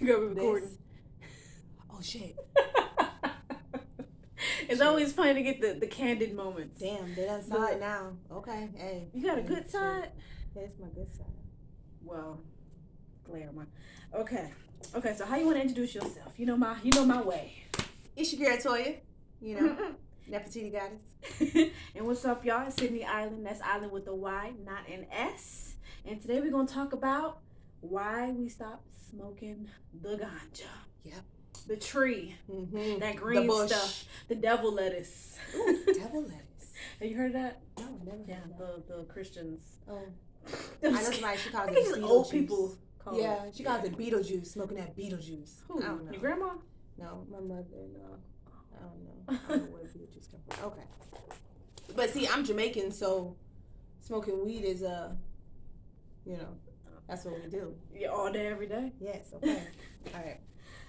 Girl, we recording. Oh shit. It's always funny to get the candid moments. Damn, they done saw it now. Okay, hey. You got a good side? That's my good side. Well, glare my. Okay, so how you want to introduce yourself? You know my way. It's your girl Toya. You know, Nefertiti Goddess. And what's up, y'all? It's Sidnie Iyland. That's Iyland with a Y, not an S. And today we're gonna talk about why we stopped smoking the ganja. Yep. The tree. Mm-hmm. That green the stuff. The devil lettuce. Ooh, devil lettuce. Have you heard of that? No, never heard of that. The Christians. Oh. I know somebody, she calls it Beetlejuice. Old people call it. She calls it Beetlejuice, smoking that Beetlejuice. Who? I don't know. Your grandma? No, my mother, no. I don't know where Beetlejuice come from. Okay. But see, I'm Jamaican, so smoking weed is, that's what we do. Yeah, all day, every day? Yes, okay. All right.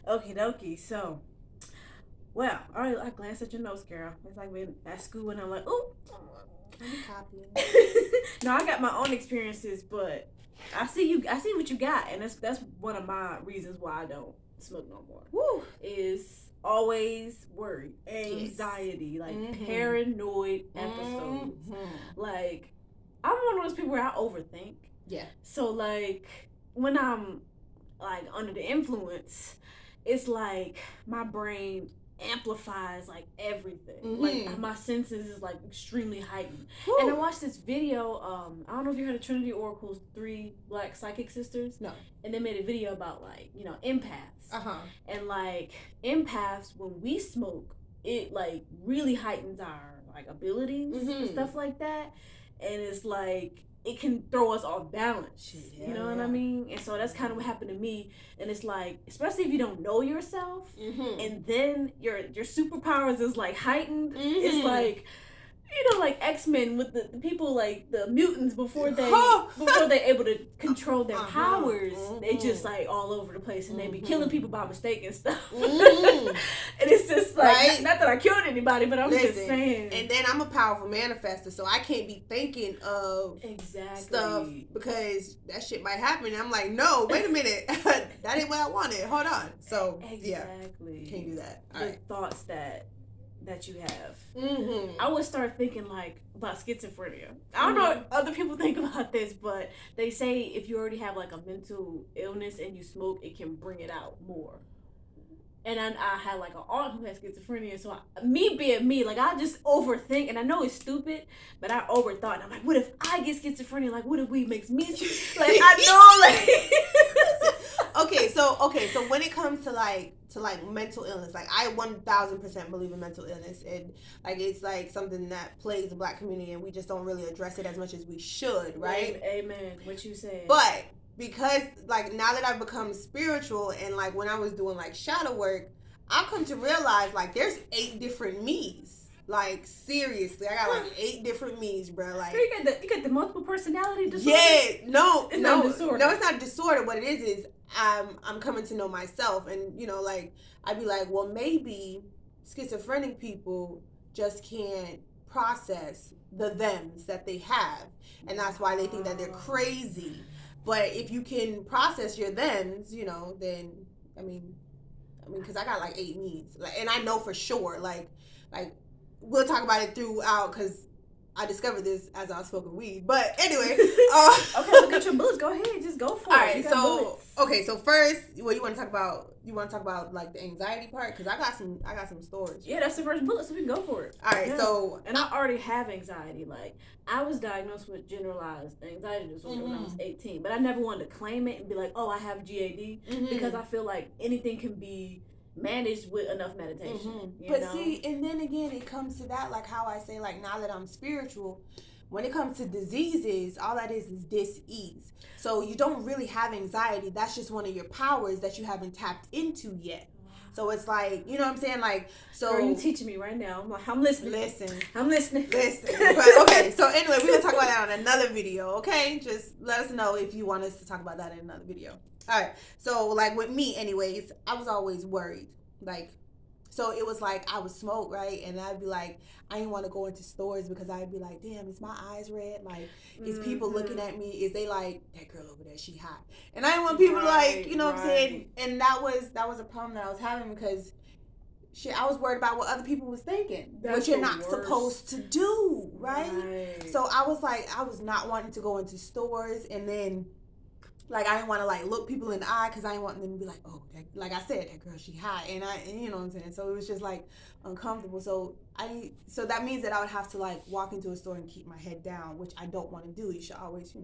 Okie dokie. So, well, all right, I glanced at your notes, girl. It's like being at school and I'm like, ooh. I'm copying. No, I got my own experiences, but I see what you got, and that's one of my reasons why I don't smoke no more. Woo! Is always worry, anxiety, like paranoid episodes. Like, I'm one of those people where I overthink. Yeah. So like when I'm like under the influence, it's like my brain amplifies like everything. Like my senses is like extremely heightened. Woo. And I watched this video, I don't know if you heard of Trinity Oracle's 3 black psychic sisters. No. And they made a video about like, empaths. And like empaths, when we smoke, it like really heightens our like abilities and stuff like that. And it's like it can throw us off balance. You know what I mean? And so that's kind of what happened to me. And it's like, especially if you don't know yourself, and then your superpowers is like heightened. It's like, like X-Men with the people, like the mutants before they're able to control their powers, they just like all over the place and they be killing people by mistake and stuff. And it's just like, not that I killed anybody, but I'm just saying. And then I'm a powerful manifester, so I can't be thinking of stuff because that shit might happen. And I'm like, no, wait a minute, that ain't what I wanted. Hold on. So can't do that. All right. Thoughts that you have. I would start thinking like about schizophrenia. I don't know what other people think about this, but they say if you already have like a mental illness and you smoke, it can bring it out more. And I had like an aunt who has schizophrenia, so me being me, like I just overthink, and I know it's stupid, but I overthought. And I'm like, what if I get schizophrenia? Like, what if weed makes me like? I know, like. Okay, so when it comes to like mental illness, like I 1000% believe in mental illness, and like it's like something that plagues the Black community, and we just don't really address it as much as we should, right? Amen. What you said. But because like now that I've become spiritual, and like when I was doing like shadow work, I've come to realize like there's 8 different me's. Like seriously, I got like 8 different me's, bro. Like you got the multiple personality disorder. Yeah, no, it's not disorder. No, it's not disorder. What it is I'm coming to know myself, and like I'd be like, well, maybe schizophrenic people just can't process the thems that they have, and that's why they think that they're crazy. But if you can process your thems, then I mean, because I got like 8 needs, like, and I know for sure, like we'll talk about it throughout, because I discovered this as I was smoking weed. But anyway, okay, look at your bullets. Go ahead, just go for it. All right, so first, what you want to talk about? You want to talk about like the anxiety part, because I got some stories. Yeah, that's the first bullet, so we can go for it. All right, so and I already have anxiety. Like I was diagnosed with generalized anxiety disorder when I was 18, but I never wanted to claim it and be like, oh, I have GAD, because I feel like anything can be managed with enough meditation. See, and then again, it comes to that, like how I say, like now that I'm spiritual, when it comes to diseases, all that is dis-ease. So you don't really have anxiety. That's just one of your powers that you haven't tapped into yet. So it's like, you know what I'm saying? Like, so. Girl, you teaching me right now. I'm like, I'm listening. I'm listening. But, okay, so anyway, we're going to talk about that on another video, okay? Just let us know if you want us to talk about that in another video. All right, so like with me anyways, I was always worried. Like So it was like I would smoke, right? And I'd be like, I didn't want to go into stores because I'd be like, damn, is my eyes red? Like, is people looking at me? Is they like, that girl over there, she hot? And I didn't want people to like, you know what I'm saying? And that was a problem that I was having because shit, I was worried about what other people was thinking, which you're not supposed to do, right? So I was like, I was not wanting to go into stores, and then like I didn't want to like look people in the eye because I didn't want them to be like, oh, that, like I said, that girl, she hot, and you know what I'm saying. So it was just like uncomfortable. So that means that I would have to like walk into a store and keep my head down, which I don't want to do. You should always,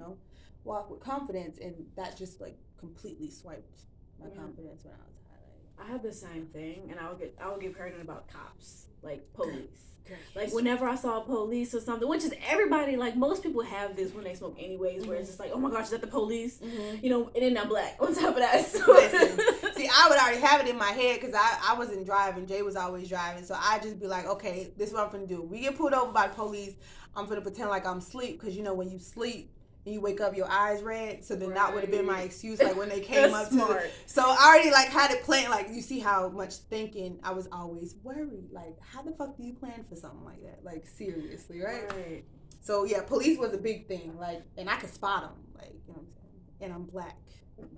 walk with confidence, and that just like completely swiped my confidence when I was high. I had the same thing, and I would get paranoid about cops, like police. Like whenever I saw police or something, which is everybody, like most people have this when they smoke anyways, where it's just like, oh my gosh, is that the police? And then I'm black on top of that. So. Listen, see, I would already have it in my head because I wasn't driving. Jay was always driving. So I just be like, okay, this is what I'm finna do. We get pulled over by the police, I'm finna pretend like I'm asleep because when you sleep, and you wake up, your eyes red. So then that would have been my excuse, like when they came up to it. So I already like had it planned. Like you see how much thinking I was always worried. Like how the fuck do you plan for something like that? Like seriously, right? So yeah, police was a big thing. Like, and I could spot them. Like you know what I'm saying. And I'm black,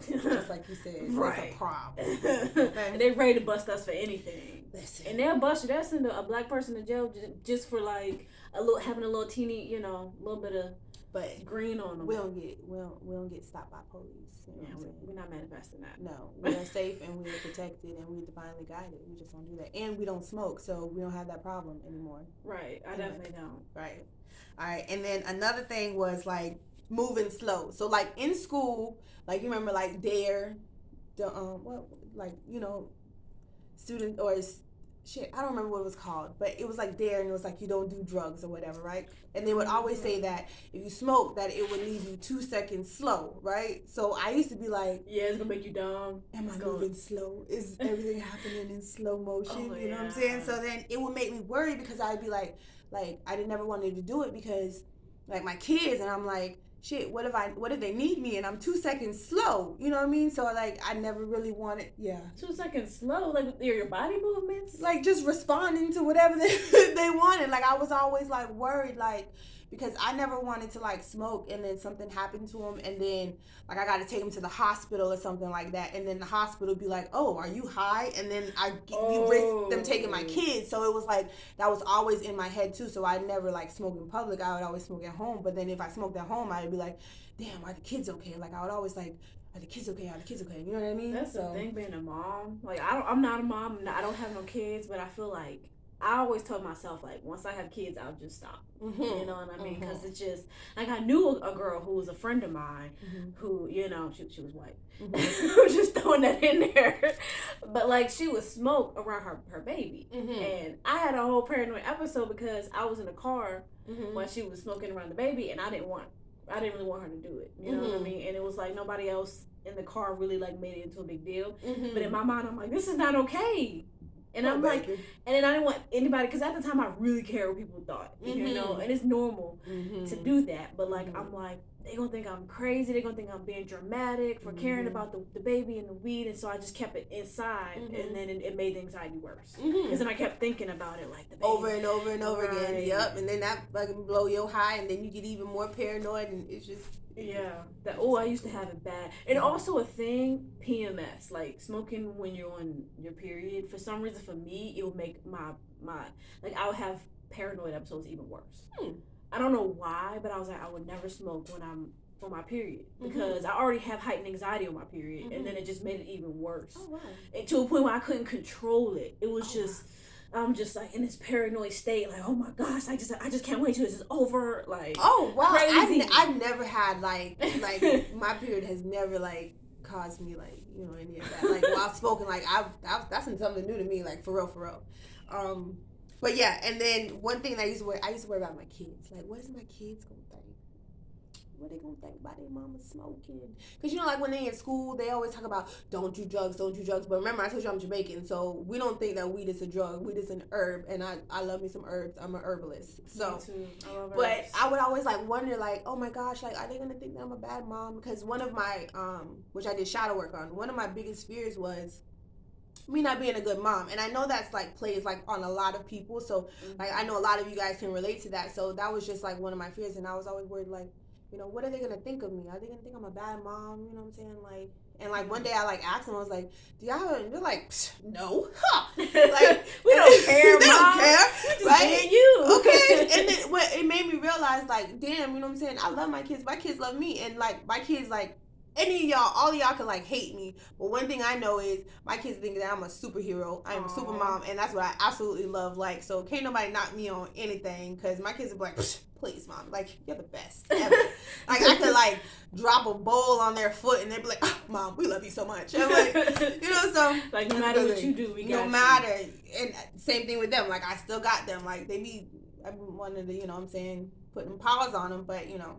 just like you said. That's a problem. And they ready to bust us for anything. Listen. And they'll bust you. They'll send a black person to jail just for like having a little teeny, little bit of. But green on them. We don't get stopped by police. We're not manifesting that. No, we are safe and we are protected and we're divinely guided. We just don't do that, and we don't smoke, so we don't have that problem anymore. Right, I definitely don't. Right, all right. And then another thing was like moving slow. So like in school, like you remember like Dare, the student or shit, I don't remember what it was called, but it was like Dare, and it was like you don't do drugs or whatever, right? And they would always say that if you smoke, that it would leave you 2 seconds slow, right? So I used to be like, yeah, it's gonna make you dumb. Am I moving slow? Is everything happening in slow motion? You know what I'm saying? So then it would make me worry because I'd be like I didn't never wanted to do it because like my kids, and I'm like, shit, what if they need me and I'm 2 seconds slow? You know what I mean? So like I never really wanted 2 seconds slow, like your body movements? Like just responding to whatever they wanted. Like I was always like worried, like because I never wanted to like smoke and then something happened to him and then like I got to take him to the hospital or something like that, and then the hospital be like, oh, are you high? And then you risk them taking my kids. So it was like that was always in my head too. So I never like smoke in public. I would always smoke at home. But then if I smoked at home, I'd be like, damn, are the kids okay? Like I would always like, are the kids okay? Are the kids okay? You know what I mean? That's the thing, being a mom. Like I'm not a mom. I don't have no kids, but I feel like I always told myself, like, once I have kids, I'll just stop. You know what I mean? Because it's just, like, I knew a girl who was a friend of mine who, she was white. I'm just throwing that in there. But, like, she would smoke around her baby. And I had a whole paranoid episode because I was in the car while she was smoking around the baby, and I didn't really want her to do it. You know what I mean? And it was like nobody else in the car really, like, made it into a big deal. But in my mind, I'm like, this is not okay. And I'm like, and then I didn't want anybody, because at the time I really cared what people thought, and it's normal to do that. But like, I'm like, they're going to think I'm crazy. They're going to think I'm being dramatic for caring about the baby and the weed. And so I just kept it inside, and then it made the anxiety worse. Because then I kept thinking about it, like the baby. Over and over and over again. Yep. And then that fucking blow your high, and then you get even more paranoid, and it's just... Yeah. I used to have it bad. And also a thing, PMS, like smoking when you're on your period. For some reason, for me, it would make my like I would have paranoid episodes even worse. I don't know why, but I was like, I would never smoke when I'm on my period because I already have heightened anxiety on my period, and then it just made it even worse. Oh wow! And to a point where I couldn't control it. It was just. Wow. I'm just like in this paranoid state, like, oh my gosh, I just can't wait till this is over, like. Oh wow! Crazy. I've never had like my period has never like caused me like any of that. Like while smoking, like that's something new to me, like for real. But yeah, and then one thing that I used to worry about my kids, like what is my kids gonna think? What they gonna think about their mama smoking? Because like when they in school, they always talk about don't do drugs. But remember, I told you I'm Jamaican, so we don't think that weed is a drug. Weed is an herb, and I love me some herbs. I'm an herbalist. So, me too. I love but herbs. I would always like wonder, like, oh my gosh, like are they gonna think that I'm a bad mom? Because one of my which I did shadow work on. One of my biggest fears was me not being a good mom. And I know that's like plays like on a lot of people. So like I know a lot of you guys can relate to that. So that was just like one of my fears, and I was always worried like, you know, what are they gonna think of me? Are they gonna think I'm a bad mom? You know what I'm saying? Like, and like one day I like asked them, I was like, do y'all? And they're like, no, huh? Like we don't care, they mom. don't care, right? You okay? And then what it made me realize, like, damn, you know what I'm saying? I love my kids. My kids love me, and like my kids like. Any of y'all, all of y'all can like hate me, but one thing I know is my kids think that I'm a superhero. I'm a super mom, and that's what I absolutely love. Like, so can't nobody knock me on anything, because my kids are like, please, mom, like you're the best ever. Like I could like drop a bowl on their foot, and they'd be like, oh, mom, we love you so much. I'm like, you know, so like no matter what you do, we got no matter. And same thing with them. Like I still got them. Like they be, I wanted to, you know, what I'm saying, putting paws on them, but you know.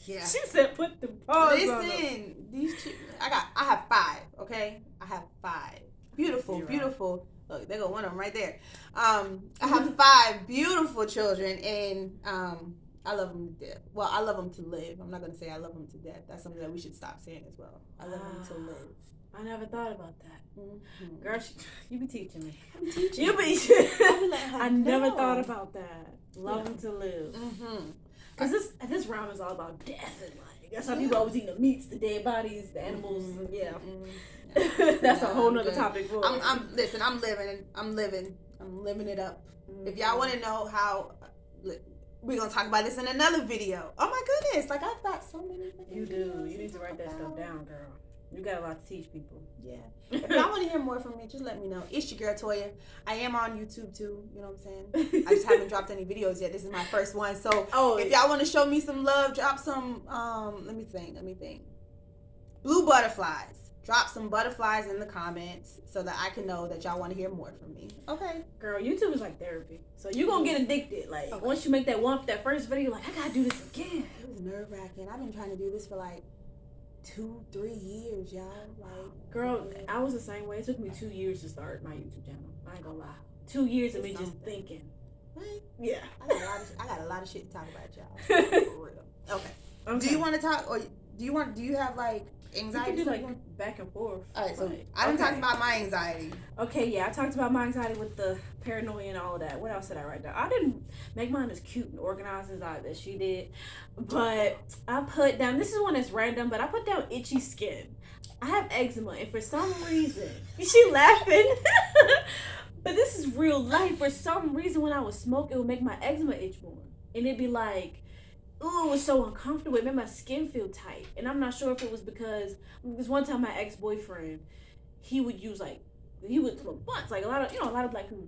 Yeah. She said put the paws on them. Listen, I have 5, okay? I have 5. Beautiful, You're beautiful. Right. Look, there go one of them right there. I have 5 beautiful children, and I love them to death. Well, I love them to live. I'm not going to say I love them to death. That's something that we should stop saying as well. I love them to live. I never thought about that. Mm-hmm. Girl, you be teaching me. I'm teaching you. I never thought about that. Love them to live. Mm-hmm. Because this round is all about death and like that's how people always eat the meats, the dead bodies, the animals. Mm-hmm. Yeah, that's a whole nother topic. For listen. I'm living it up. Mm-hmm. If y'all want to know how, we're gonna talk about this in another video. Oh my goodness! Like I've got so many. You do. You need to write that stuff down, girl. You got a lot to teach people. Yeah. If y'all want to hear more from me, just let me know. It's your girl Toya. I am on YouTube too. You know what I'm saying? I just haven't dropped any videos yet. This is my first one. So if y'all want to show me some love, drop some. Let me think. Blue butterflies. Drop some butterflies in the comments so that I can know that y'all want to hear more from me. Okay. Girl, YouTube is like therapy. So you're going to get addicted. Like, once you make that first video, like, I got to do this again. It was nerve-wracking. I've been trying to do this for like 2-3 years, y'all. Like, girl, I was the same way. It took me 2 years to start my YouTube channel. I ain't gonna lie. 2 years of me just thinking. Right? Yeah. I got a lot of shit to talk about, y'all. For real. Okay. Do you want to talk, or do you have like anxiety? We can do like back and forth. All right, so I done talked about my anxiety. Okay, yeah, I talked about my anxiety with the paranoia and all of that. What else did I write down? I didn't make mine as cute and organized as she did, but I put down, this is one that's random, but I put down itchy skin. I have eczema, and for some reason, she laughing, but this is real life. For some reason, when I would smoke, it would make my eczema itch more, and it'd be like, ooh, it was so uncomfortable. It made my skin feel tight. And I'm not sure if it was because one time my ex-boyfriend, he would smoke blunts. Like a lot of black people,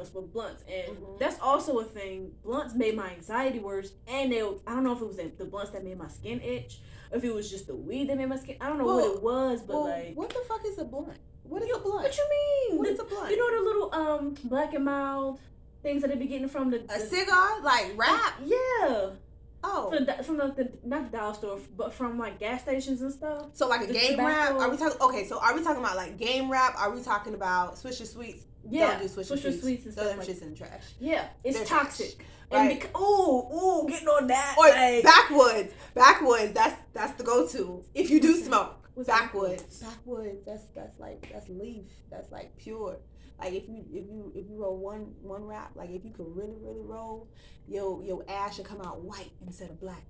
smoke blunts. And that's also a thing. Blunts made my anxiety worse. And I don't know if it was the blunts that made my skin itch, or if it was just the weed that made my skin. I don't know what it was, but what the fuck is a blunt? What is a blunt? What you mean? What is a blunt? You know the little Black and Mild things that they be getting from a cigar, like wrap? Yeah. Oh, from the not the dollar store, but from like gas stations and stuff. So like a game wrap? Are we talking? Okay, so are we talking about like game wrap? Are we talking about Swisher Sweets? Yeah, don't do Swisher Sweets and stuff. Throw them shits in the trash. Yeah, it's They're toxic. Trash. And right. Getting on that. Or like, backwoods. That's the go-to if you do smoke. Backwoods. That's leaf. That's like pure. Like if you roll one wrap, like if you could really roll, your ash should come out white instead of black.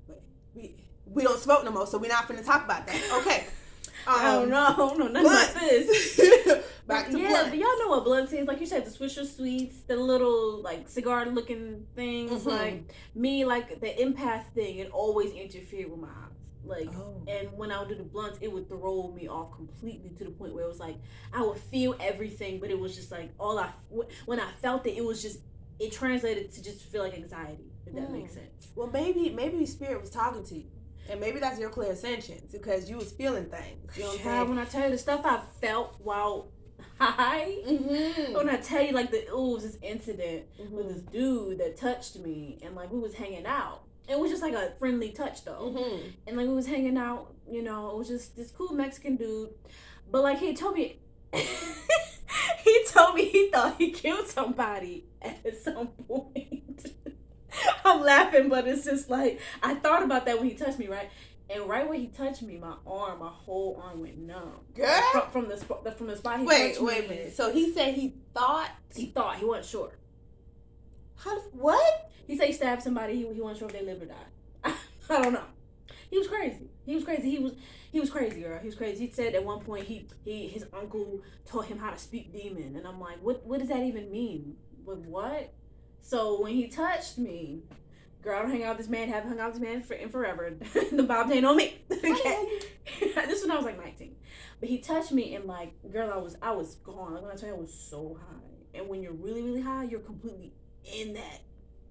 But we don't smoke no more, so we're not finna talk about that. Okay. I don't know nothing about this. Back to blunts. But y'all know what blunts is. Like you said, the Swisher Sweets, the little like cigar looking things. Like me, like the empath thing, it always interfered with my eyes. Like, and when I would do the blunts, it would throw me off completely to the point where it was like I would feel everything, but it was just like when I felt it was just, it translated to just feel like anxiety, if that makes sense. Well, maybe spirit was talking to you, and maybe that's your clairsentience because you was feeling things. You know what I'm saying? When I tell you the stuff I felt while high, when I tell you like it was this incident with this dude that touched me, and like we was hanging out. It was just like a friendly touch though. And like we was hanging out, it was just this cool Mexican dude. But like he told me he thought he killed somebody at some point. I'm laughing, but it's just like I thought about that when he touched me, right? And right when he touched me, my whole arm went numb. Girl, from the spot he touched me. Wait a minute. So he said he wasn't sure. What? He said he stabbed somebody. He wasn't sure if they lived or died. I don't know. He was crazy. He was crazy, girl. He was crazy. He said at one point his uncle taught him how to speak demon, and I'm like, what does that even mean? What? So when he touched me, girl, I don't hang out with this man. Haven't hung out with this man in forever. The vibes ain't on me. Okay. This when I was like 19, but he touched me and like, girl, I was gone. Like when I tell you, I was so high, and when you're really really high, you're completely in that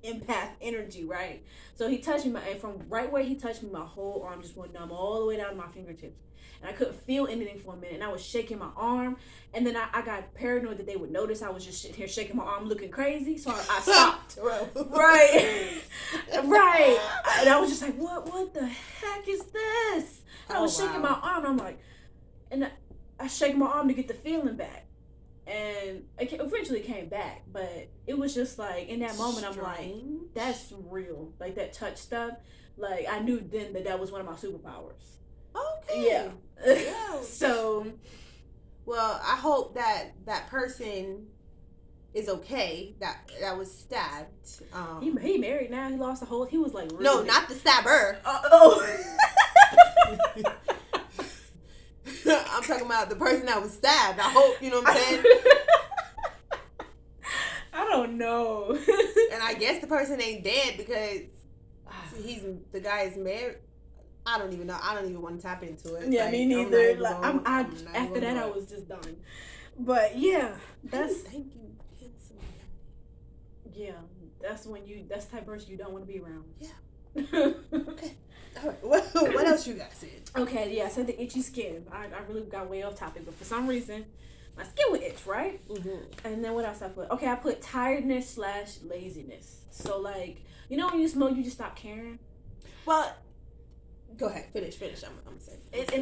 empath energy, right? So he touched me, and from right where he touched me, my whole arm just went numb all the way down to my fingertips, and I couldn't feel anything for a minute. And I was shaking my arm, and then I got paranoid that they would notice I was just sitting here shaking my arm, looking crazy. So I stopped. Right, right. And I was just like, what the heck is this? And I was shaking my arm. And I'm like, and I shake my arm to get the feeling back. And it eventually came back, but it was just like in that moment, I'm like, that's real. Like that touch stuff. Like I knew then that was one of my superpowers. Okay. Yeah. So, well, I hope that person is okay. That was stabbed. He married now. He lost the whole. He was like, really no, not the stabber. I'm talking about the person that was stabbed. I hope, you know what I'm saying? I don't know. And I guess the person ain't dead because the guy is married. I don't even know. I don't even want to tap into it. Yeah, like, me neither. After that, I was just done. But yeah, thank you. Yeah, that's the type of person you don't want to be around. Yeah. Okay. All right. What else you got said? Okay, yeah, I said the itchy skin. I really got way off topic, but for some reason, my skin would itch, right? Mm-hmm. And then what else I put? Okay, I put tiredness / laziness. So, like, you know when you smoke, you just stop caring? Well, go ahead. Finish. I'm going to say.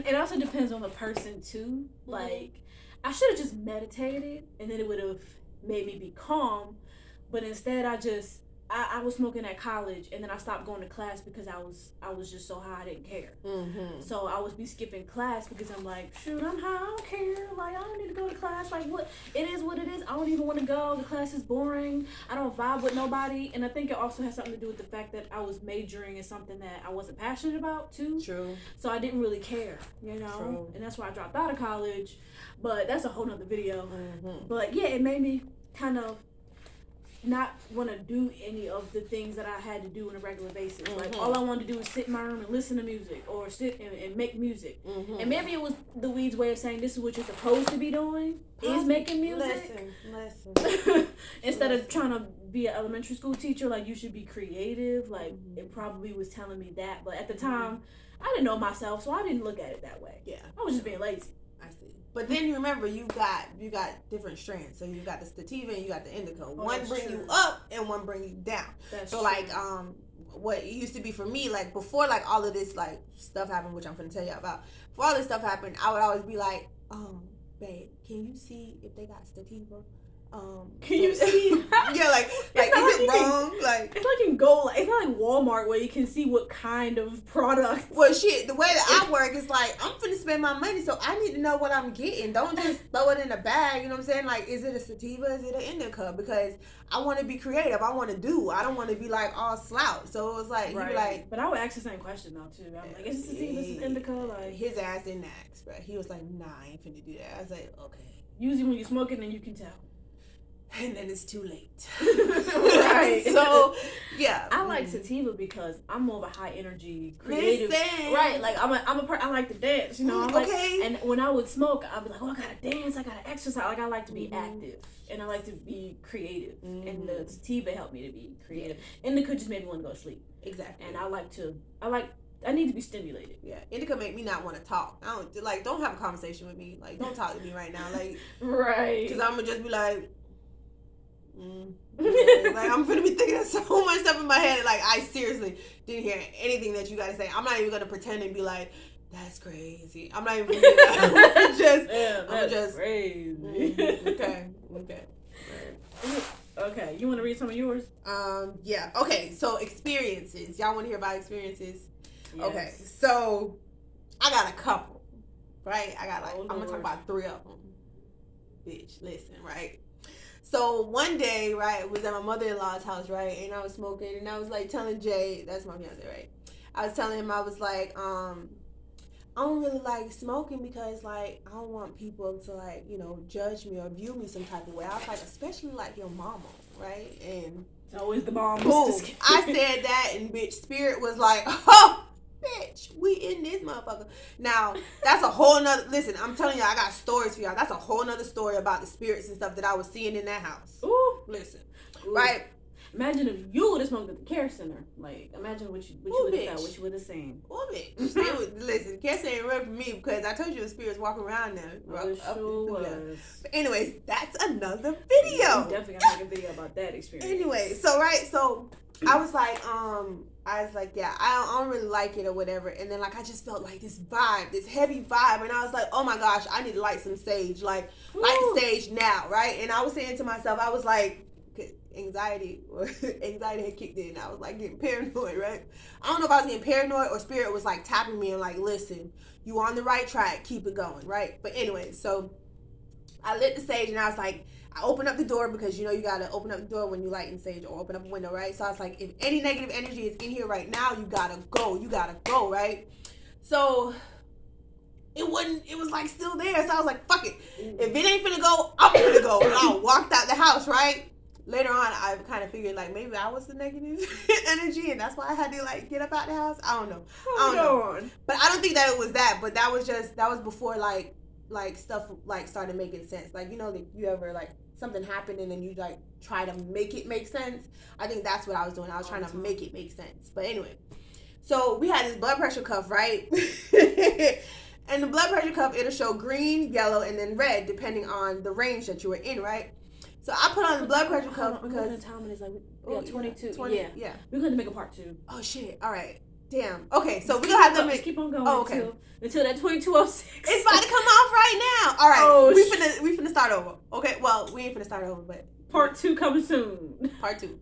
It also depends on the person, too. Mm-hmm. Like, I should have just meditated, and then it would have made me be calm. But instead, I was smoking at college, and then I stopped going to class because I was just so high I didn't care. Mm-hmm. So I would be skipping class because I'm like, shoot, I'm high, I don't care. Like, I don't need to go to class. Like, what it is. I don't even want to go. The class is boring. I don't vibe with nobody. And I think it also has something to do with the fact that I was majoring in something that I wasn't passionate about, too. True. So I didn't really care, you know? True. And that's why I dropped out of college. But that's a whole nother video. Mm-hmm. But, yeah, it made me kind of not want to do any of the things that I had to do on a regular basis. Mm-hmm. Like, all I wanted to do was sit in my room and listen to music or sit and make music. Mm-hmm. And maybe it was the weed's way of saying this is what you're supposed to be doing, is making music. Listen. Instead of trying to be an elementary school teacher, like, you should be creative. Like, mm-hmm. It probably was telling me that. But at the time, I didn't know myself, so I didn't look at it that way. Yeah. I was just being lazy. I see. But then you remember you got different strands. So you got the sativa and you got the indica. One bring you up and one bring you down. That's so true. Like what it used to be for me, like before like all of this like stuff happened, which I'm gonna tell you about. Before all this stuff happened, I would always be like, babe, can you see if they got sativa? Can you see? Yeah, like is it wrong? Like it's like in Go. It's not like Walmart where you can see what kind of product. Well, shit. The way that I work is like I'm finna spend my money, so I need to know what I'm getting. Don't just throw it in a bag. You know what I'm saying? Like, is it a sativa? Is it an indica? Because I want to be creative. I want to do. I don't want to be like all slouch. So it was like, right. Like. But I would ask the same question though too. I'm like, is this sativa? Is this indica? Like his ass didn't ask, but he was like, nah, I ain't finna do that. I was like, okay. Usually when you smoke it, then you can tell. And then it's too late. Right. So, yeah. I like sativa because I'm more of a high energy, creative. Listen. Right. Like, I like to dance, you know? Okay. And when I would smoke, I'd be like, I gotta dance, I gotta exercise. Like, I like to be active. And I like to be creative. And the sativa helped me to be creative. Indica just made me want to go to sleep. Exactly. And I need to be stimulated. Yeah, indica make me not want to talk. Don't have a conversation with me. Like, don't talk to me right now. Like, right. Because I'm gonna just be like, like I'm gonna be thinking of so much stuff in my head. Like I seriously didn't hear anything that you gotta say. I'm not even gonna pretend and be like, "That's crazy." I'm not even gonna do that. I'm just crazy. Okay. Okay. You want to read some of yours? Yeah. Okay. So experiences. Y'all want to hear about experiences? Yes. Okay, so I got a couple, right? I got like, I'm gonna talk about 3 of them. Bitch, listen, right? So one day, right, it was at my mother-in-law's house, right, and I was smoking, and I was like telling Jay, that's my fiance, right? I was telling him, I was like, I don't really like smoking because, like, I don't want people to, like, you know, judge me or view me some type of way. I was like, especially, like, your mama, right? And it's always the mom. Boom. I said that, and bitch, Spirit was like, oh, bitch, we in this motherfucker. Now, that's a whole nother, listen, I'm telling y'all, I got stories for y'all. That's a whole nother story about the spirits and stuff that I was seeing in that house. Ooh. Listen. Ooh. Right? Imagine if you would have smoked at the care center. Like, imagine what you would have felt, what you would have seen. Oh, bitch. Listen, care center ain't real for me because I told you the spirits walking around there. But anyways, that's another video. Yeah, definitely gotta make a video about that experience. Anyway, so I was like, yeah, I don't really like it or whatever. And then, like, I just felt like this vibe, this heavy vibe. And I was like, oh my gosh, I need to light some sage. Like, light sage now, right? And I was saying to myself, I was like, anxiety had kicked in. I was like getting paranoid, right? I don't know if I was getting paranoid or Spirit was like tapping me and like, listen, you on the right track, keep it going, right? But anyway, so I lit the sage and I was like, I opened up the door because you know you gotta open up the door when you light in sage or open up a window, right? So I was like, if any negative energy is in here right now, you gotta go, right? So it was like still there. So I was like, fuck it. If it ain't finna go, I'm finna go. And I walked out the house, right? Later on, I kind of figured, like, maybe I was the negative energy, and that's why I had to, like, get up out the house. I don't know. But I don't think that it was that, but that was before, like stuff, like, started making sense. Like, you know, like, you ever, like, something happened, and then you, like, try to make it make sense? I think that's what I was doing. I was trying to make it make sense. But anyway, so we had this blood pressure cuff, right? And the blood pressure cuff, it'll show green, yellow, and then red, depending on the range that you were in, right? So I put on the blood pressure cuff because the time is like we got 22. 20, yeah. We're gonna make a part 2. Oh shit! All right. Damn. Okay, so we're gonna have them keep on going. Oh, okay. Until that 2206. It's about to come off right now. All right. Oh, we finna start over. Okay. Well, we ain't finna start over, but part 2 coming soon. Part 2.